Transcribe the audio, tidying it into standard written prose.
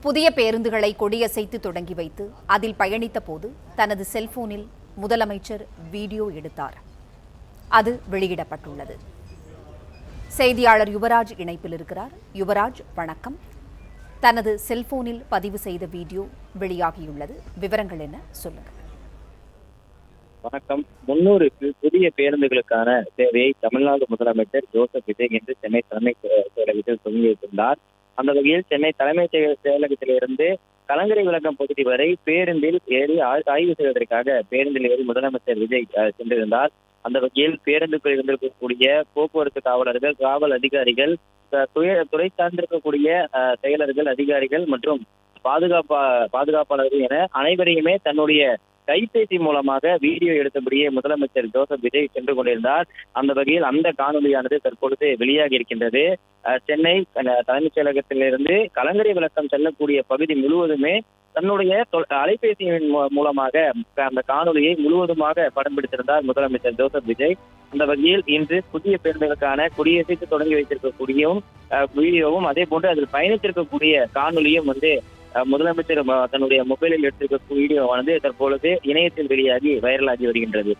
புதிய பேருந்துகளை கொடியசைத்து தொடங்கி வைத்து அதில் பயணித்த போது தனது செல்போனில் முதலமைச்சர் வீடியோ எடுத்தார். அது வெளியிடப்பட்டுள்ளது. செய்தியாளர் யுவராஜ் இணைப்பில் இருக்கிறார். யுவராஜ், வணக்கம். தனது செல்போனில் பதிவு செய்த வீடியோ வெளியாகியுள்ளது. விவரங்கள் என்ன, சொல்லுங்க. வணக்கம். 300க்கு புதிய பேருந்துகளுக்கான சேவையை தமிழ்நாடு முதலமைச்சர் ஜோசப் விஜய் இன்று சென்னை தலைமை செயலகத்தில் தொடங்கி வைத்திருந்தார். அந்த வகையில் சென்னை தலைமை செயலகத்திலிருந்து கலங்கரை விளக்கம் பகுதி வரை பேருந்தில் ஏறி ஆய்வு செய்வதற்காக பேருந்தில் ஏறி முதலமைச்சர் விஜய் சென்றிருந்தார். அந்த வகையில் பேருந்துக்குள் இருந்திருக்கக்கூடிய போக்குவரத்து காவலர்கள், காவல் அதிகாரிகள், துறை சார்ந்திருக்கக்கூடிய செயலர்கள், அதிகாரிகள் மற்றும் பாதுகாப்பாளர்கள் என அனைவரையுமே தன்னுடைய கைபேசி மூலமாக வீடியோ எடுத்தபடியே முதலமைச்சர் ஜோசப் விஜய் சென்று கொண்டிருந்தார். அந்த வகையில் அந்த காணொலியானது தற்பொழுது வெளியாகி இருக்கின்றது. சென்னை தலைமைச் செயலகத்திலிருந்து கலங்கரை விளக்கம் செல்லக்கூடிய பகுதி முழுவதுமே தன்னுடைய அலைபேசியின் மூலமாக அந்த காணொலியை முழுவதுமாக படம் பிடித்திருந்தார் முதலமைச்சர் ஜோசப் விஜய். அந்த வகையில் இன்று புதிய பேருந்துகளுக்கான கொடியசைத்து தொடங்கி வைத்திருக்கக்கூடிய வீடியோவும் அதே போன்று அதில் பயணித்திருக்கக்கூடிய காணொலியும் முதலமைச்சர் தன்னுடைய மொபைலில் எடுத்திருக்க வீடியோவானது தற்பொழுது இணையத்தில் வெளியாகி வைரலாகி வருகின்றது.